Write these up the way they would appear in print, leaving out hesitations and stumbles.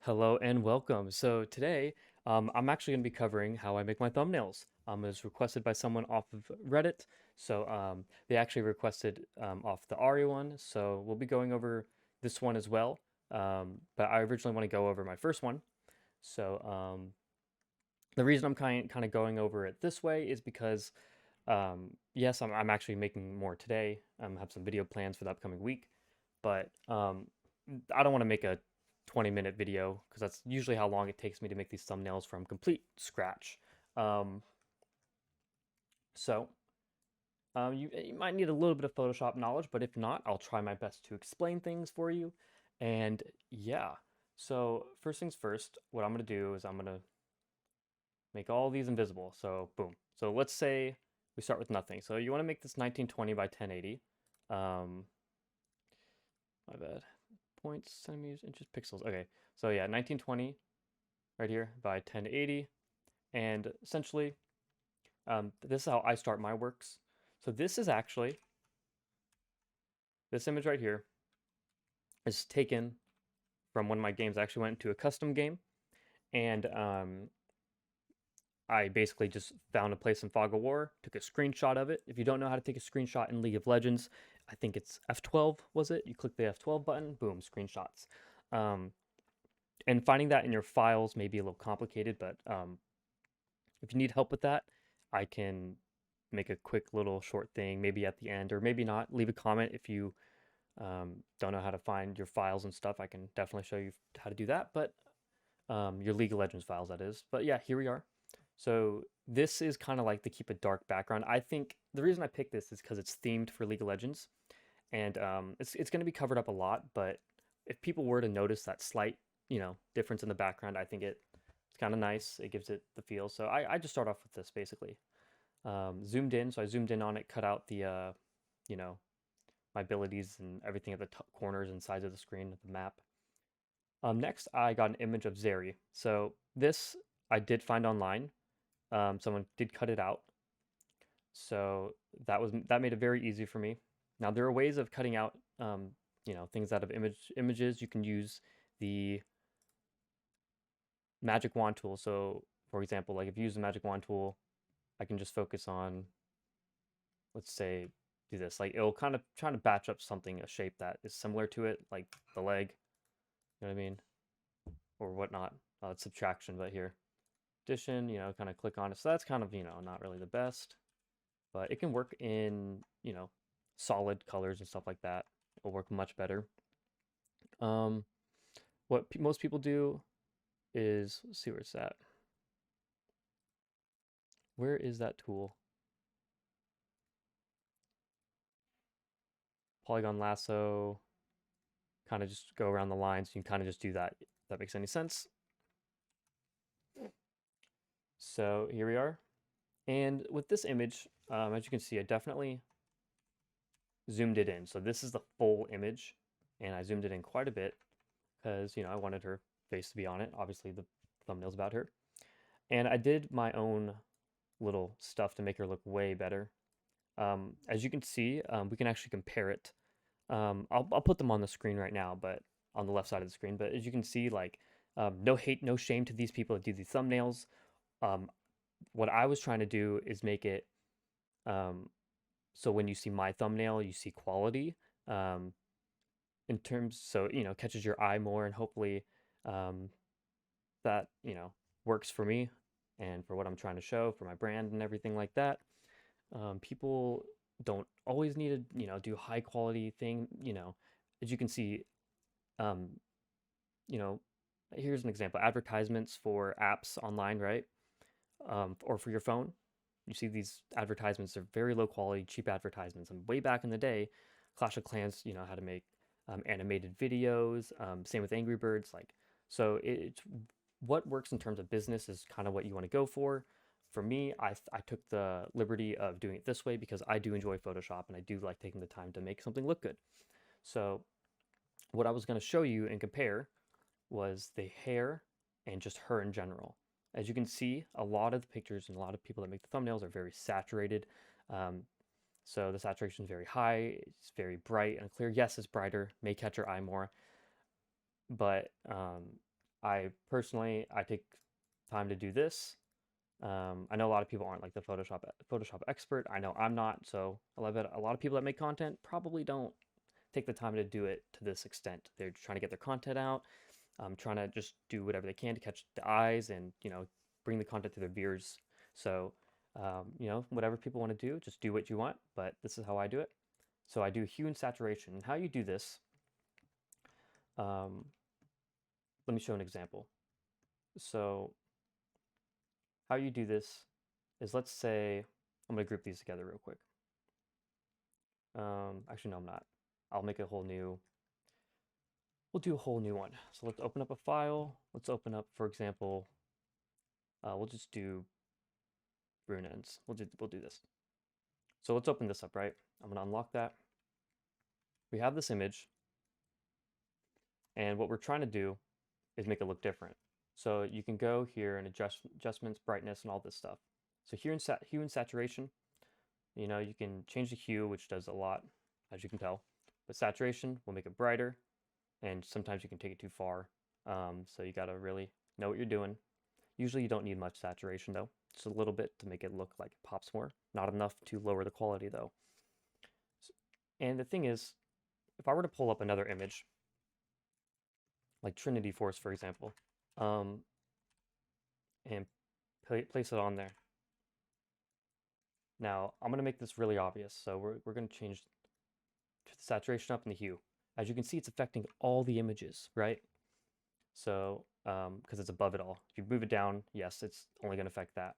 Hello and welcome. So today, I'm actually going to be covering how I make my thumbnails. It was requested by someone off of Reddit, so they actually requested off the Aria one. So we'll be going over this one as well. But I originally want to go over my first one. So the reason I'm kind of going over it this way is because yes, I'm actually making more today. Have some video plans for the upcoming week, but I don't want to make a 20-minute video because that's usually how long it takes me to make these thumbnails from complete scratch. Um, so you might need a little bit of Photoshop knowledge, but if not, I'll try my best to explain things for you. And yeah, so first things first, what I'm gonna do is I'm gonna make all these invisible. So boom. So let's say we start with nothing. So you want to make this 1920 by 1080. Um, my bad. Points, centimeters, inches, pixels. Okay. So yeah, 1920 right here by 1080. And essentially, this is how I start my works. So this is actually, this image right here is taken from one of my games. I actually went into a custom game and I basically just found a place in Fog of War, took a screenshot of it. If you don't know how to take a screenshot in League of Legends, I think it's F12, was it? You click the F12 button, boom, screenshots. Um, and finding that in your files may be a little complicated, but if you need help with that, I can make a quick little short thing, maybe at the end, or maybe not. Leave a comment if you don't know how to find your files and stuff. I can definitely show you how to do that, but your League of Legends files, that is. But yeah, here we are. So this is kind of like to keep a dark background. I think the reason I picked this is because it's themed for League of Legends, and it's going to be covered up a lot. But if people were to notice that slight, difference in the background, I think it's kind of nice. It gives it the feel. So I just start off with this basically. Zoomed in, so I zoomed in on it, cut out the you know my abilities and everything at the top corners and sides of the screen of the map. Next, I got an image of Zeri. So this I did find online. Someone did cut it out, so that made it very easy for me. Now there are ways of cutting out, things out of images. You can use the magic wand tool. So, for example, like if you use the magic wand tool, I can just focus on, let's say, do this. Like it'll kind of try to batch up something, a shape that is similar to it, like the leg. You know what I mean, or whatnot. It's subtraction, but here addition. Kind of click on it. So that's kind of not really the best, but it can work in solid colors and stuff like that. It'll work much better. Um, what most people do is, let's see where it's at. Where is that tool? Polygon Lasso. Kind of just go around the lines. You can kind of just do that. If that makes any sense. So here we are. And with this image, as you can see, I definitely zoomed it in. So this is the full image, and I zoomed it in quite a bit because I wanted her face to be on it. Obviously, the thumbnail's about her, and I did my own little stuff to make her look way better. As you can see, we can actually compare it. I'll put them on the screen right now, but on the left side of the screen. But as you can see, like no hate, no shame to these people that do these thumbnails. Um, what I was trying to do is make it um, so when you see my thumbnail, you see quality. Um, in terms so catches your eye more, and hopefully um, that works for me and for what I'm trying to show for my brand and everything like that. People don't always need to do high quality thing. As you can see, um, you know here's an example: advertisements for apps online, right? Or for your phone. You see these advertisements are very low quality, cheap advertisements. And way back in the day, Clash of Clans, how to make animated videos. Same with Angry Birds. So it's what works in terms of business is kind of what you want to go for. For me, I took the liberty of doing it this way because I do enjoy Photoshop and I do like taking the time to make something look good. So what I was going to show you and compare was the hair and just her in general. As you can see, a lot of the pictures and a lot of people that make the thumbnails are very saturated. Um, so the saturation is very high, it's very bright and clear. Yes, it's brighter, may catch your eye more, but I take time to do this. I know a lot of people aren't like the Photoshop expert. I know I'm not. So a lot of people that make content probably don't take the time to do it to this extent. They're trying to get their content out, trying to just do whatever they can to catch the eyes and, bring the content to their viewers. So, whatever people want to do, just do what you want. But this is how I do it. So I do hue and saturation. And how you do this, um, let me show an example. So how you do this is, let's say, I'm going to group these together real quick. Actually, no, I'm not. I'll make a whole new, we'll do a whole new one. So let's open up a file. Let's open up, for example, we'll just do rune ends. We'll do this. So let's open this up, right? I'm going to unlock that. We have this image, and what we're trying to do is make it look different. So you can go here and adjustments, brightness, and all this stuff. So hue and saturation, you can change the hue, which does a lot, as you can tell. But saturation will make it brighter, and sometimes you can take it too far. So you gotta really know what you're doing. Usually you don't need much saturation though, just a little bit to make it look like it pops more. Not enough to lower the quality though. And the thing is, if I were to pull up another image, like Trinity Force, for example, and place it on there. Now, I'm going to make this really obvious, so we're going to change the saturation up and the hue. As you can see, it's affecting all the images, right? So, because it's above it all. If you move it down, yes, it's only going to affect that.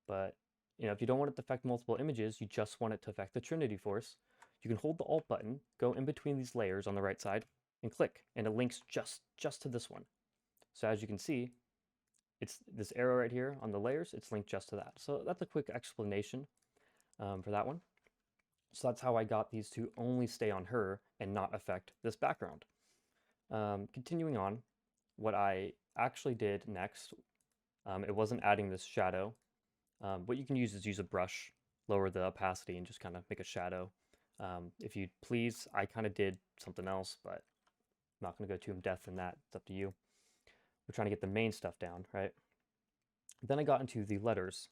But, if you don't want it to affect multiple images, you just want it to affect the Trinity Force, you can hold the Alt button, go in between these layers on the right side, and click, and it links just to this one. So as you can see, it's this arrow right here on the layers, it's linked just to that. So that's a quick explanation for that one. So that's how I got these to only stay on her and not affect this background. Continuing on, what I actually did next, it wasn't adding this shadow. What you can use is use a brush, lower the opacity, and just kind of make a shadow. If you please, I kind of did something else, but I'm not going to go too in depth in that. It's up to you. We're trying to get the main stuff down, right? Then I got into the letters.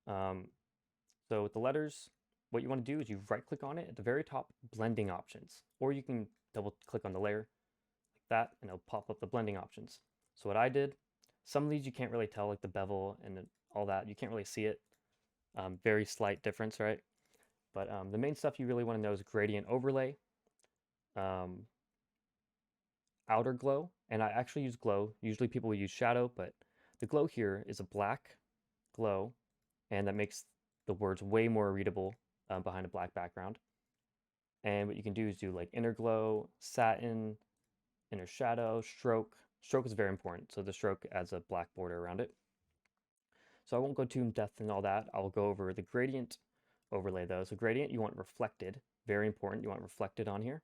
So with the letters, what you want to do is you right click on it at the very top, blending options, or you can double click on the layer like that and it'll pop up the blending options. So what I did, some of these you can't really tell, like the bevel and all that, you can't really see it. Very slight difference, right? But the main stuff you really want to know is gradient overlay, outer glow, and I actually use glow. Usually people will use shadow, but the glow here is a black glow, and that makes the words way more readable behind a black background. And what you can do is do like inner glow, satin, inner shadow, stroke. Stroke is very important, so the stroke adds a black border around it. So I won't go too in depth in all that. I'll go over the gradient overlay though. So gradient you want reflected, very important. You want reflected on here.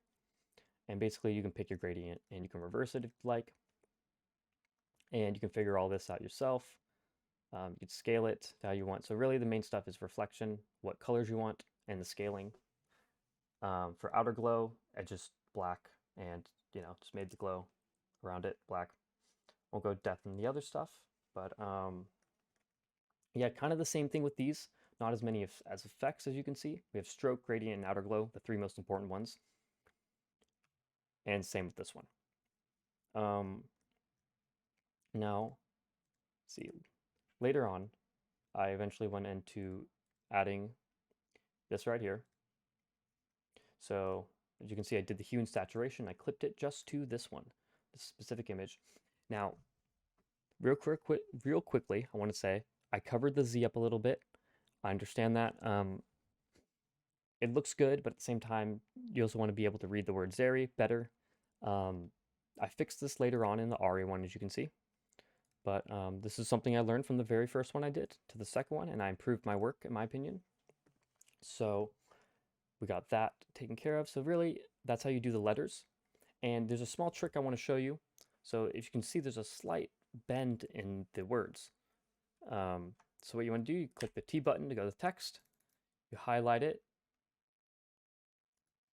And basically you can pick your gradient and you can reverse it if you like. And you can figure all this out yourself. You can scale it to how you want. So really the main stuff is reflection, what colors you want, and the scaling. For outer glow, I just black and, just made the glow around it black. Won't go depth in the other stuff, but yeah, kind of the same thing with these. Not as many as effects as you can see. We have stroke, gradient, and outer glow, the three most important ones. And same with this one. Now, see, later on, I eventually went into adding this right here. So as you can see, I did the hue and saturation. I clipped it just to this one, this specific image. Now, real quickly, I want to say I covered the Z up a little bit. I understand that. It looks good, but at the same time, you also want to be able to read the word Zeri better. I fixed this later on in the ARI one, as you can see. But this is something I learned from the very first one I did to the second one, and I improved my work, in my opinion. So we got that taken care of. So really, that's how you do the letters. And there's a small trick I want to show you. So if you can see, there's a slight bend in the words. So what you want to do, you click the T button to go to the text. You highlight it.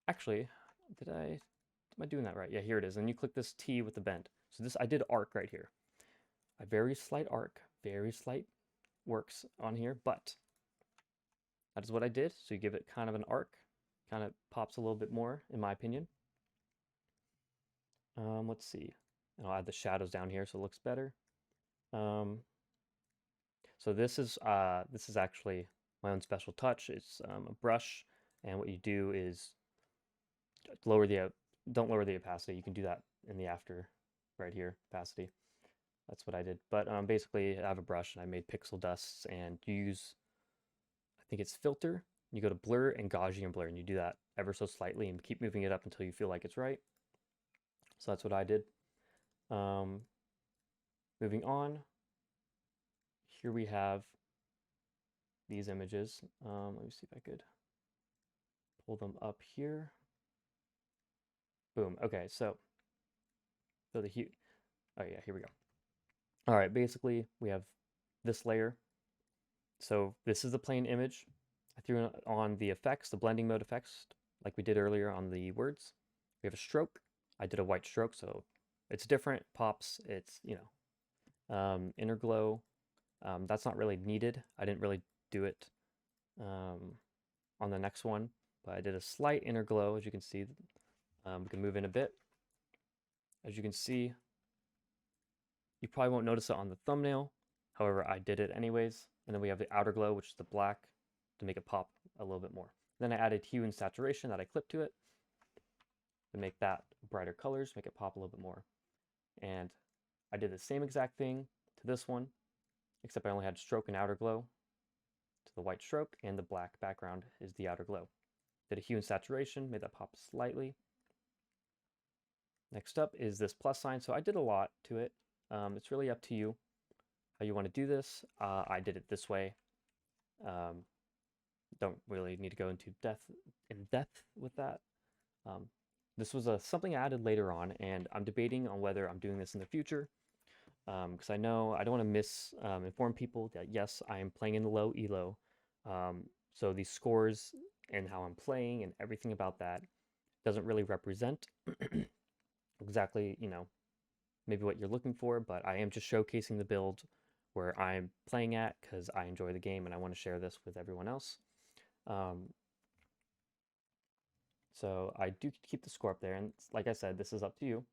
Actually, am I doing that right? Yeah, here it is. And you click this T with the bend. So this, I did arc right here. a very slight arc, very slight works on here, but that is what I did. So you give it kind of an arc, kind of pops a little bit more, in my opinion. Let's see. And I'll add the shadows down here so it looks better. So this is actually my own special touch. It's a brush, and what you do is lower the don't lower the opacity. You can do that in the after right here, opacity. That's what I did. But basically, I have a brush and I made pixel dusts, and you use, I think it's filter. You go to blur and Gaussian blur, and you do that ever so slightly and keep moving it up until you feel like it's right. So that's what I did. Moving on, here we have these images. Let me see if I could pull them up here. Boom. Okay, so the hue. Oh yeah, here we go. All right, basically we have this layer. So this is the plain image. I threw on the effects, the blending mode effects, like we did earlier on the words. We have a stroke. I did a white stroke, so it's different, pops, it's, inner glow. That's not really needed. I didn't really do it on the next one, but I did a slight inner glow, as you can see. We can move in a bit. As you can see, you probably won't notice it on the thumbnail. However, I did it anyways. And then we have the outer glow, which is the black, to make it pop a little bit more. Then I added hue and saturation that I clipped to it to make that brighter colors, make it pop a little bit more. And I did the same exact thing to this one, except I only had stroke and outer glow to the white stroke, and the black background is the outer glow. Did a hue and saturation, made that pop slightly. Next up is this plus sign. So I did a lot to it. It's really up to you how you want to do this. I did it this way. Don't really need to go into depth with that. This was something I added later on, and I'm debating on whether I'm doing this in the future, because I know I don't want to misinform people that yes, I am playing in the low elo. So these scores and how I'm playing and everything about that doesn't really represent exactly, maybe what you're looking for, but I am just showcasing the build where I'm playing at because I enjoy the game and I want to share this with everyone else. So I do keep the score up there, and like I said, this is up to you.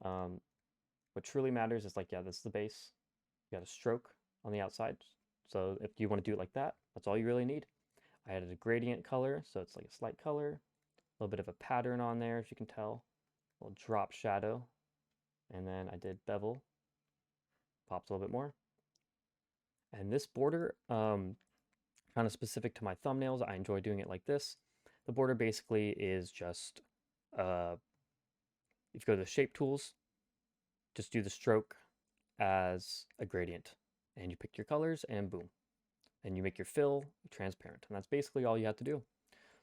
What truly matters is yeah, this is the base. You got a stroke on the outside. So if you want to do it like that, that's all you really need. I added a gradient color, so it's like a slight color, a little bit of a pattern on there, if you can tell, a little drop shadow, and then I did bevel, pops a little bit more. And this border, kind of specific to my thumbnails, I enjoy doing it like this. The border basically is just, if you go to the shape tools, just do the stroke as a gradient, and you pick your colors, and boom. And you make your fill transparent, and that's basically all you have to do.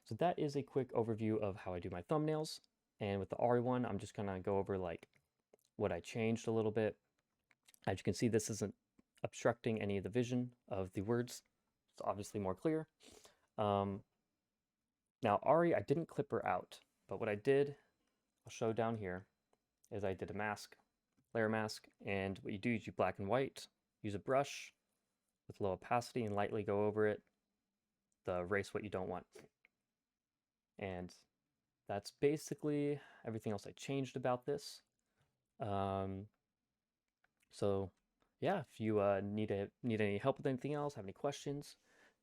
So that is a quick overview of how I do my thumbnails. And with the RE1, I'm just gonna go over what I changed a little bit. As you can see, this isn't obstructing any of the vision of the words. It's obviously more clear. Now Ari, I didn't clip her out, but what I did, I'll show down here, is I did a mask, layer mask, and what you do is you black and white, use a brush with low opacity and lightly go over it to erase what you don't want. And that's basically everything else I changed about this. So yeah, if you need any help with anything else, have any questions,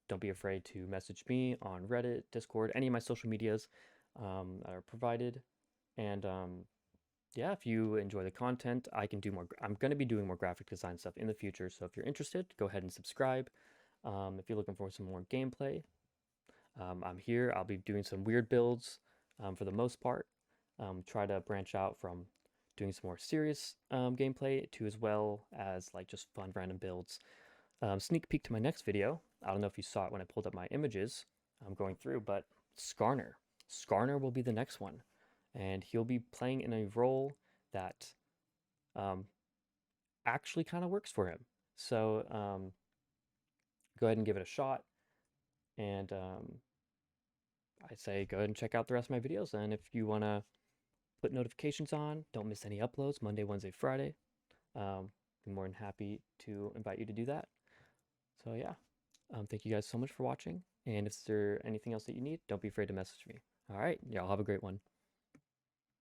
don't be afraid to message me on Reddit, Discord, any of my social medias that are provided. And yeah, if you enjoy the content, I can do more. I'm going to be doing more graphic design stuff in the future. So if you're interested, go ahead and subscribe. If you're looking for some more gameplay, I'm here. I'll be doing some weird builds for the most part. Try to branch out from doing some more serious gameplay to as well as just fun random builds. Sneak peek to my next video. I don't know if you saw it when I pulled up my images I'm going through, but Skarner. Skarner will be the next one. And he'll be playing in a role that actually kind of works for him. So go ahead and give it a shot. And I'd say go ahead and check out the rest of my videos. And if you want to put notifications on, don't miss any uploads, Monday, Wednesday, Friday. be more than happy to invite you to do that. So yeah, thank you guys so much for watching. And if there's anything else that you need, don't be afraid to message me. All right, y'all have a great one.